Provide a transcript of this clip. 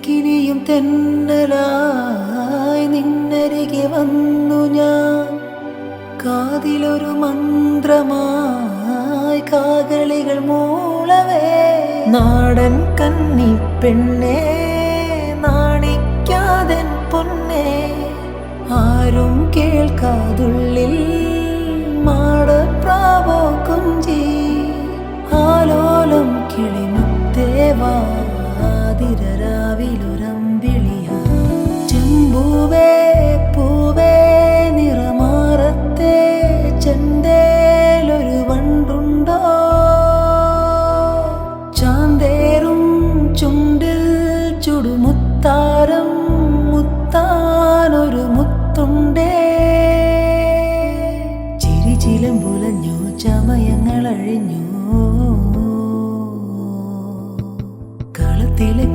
എനിക്കിനിയും തെന്നലായി നിന്നരികെ വന്നു ഞാൻ. കാതിലൊരു മന്ത്രമായി കാകളികൾ മൂളവേ. നാടൻ കന്നി പെണ്ണേ നാണിക്കാതൻ പൊന്നേ, ആരും കേൾക്കാതുള്ളിൽ മാടപ്രാവോ കുഞ്ചി. ആലോലം കിളിമുത്തേവാതിരരാവിലൊരമ്പിളിയാ. ചെമ്പൂവേ പൂവേ നിറമാറത്തെ ചെന്തേലൊരു വണ്ടുണ്ടോ? ചാന്തേറും ചുണ്ടിൽ ചുടുമുത്താരം മുത്താനൊരു മുത്തുണ്ടേ. ചിരിചിലമ്പുലഞ്ഞു ചമയങ്ങളഴിഞ്ഞു കളത്തിലെ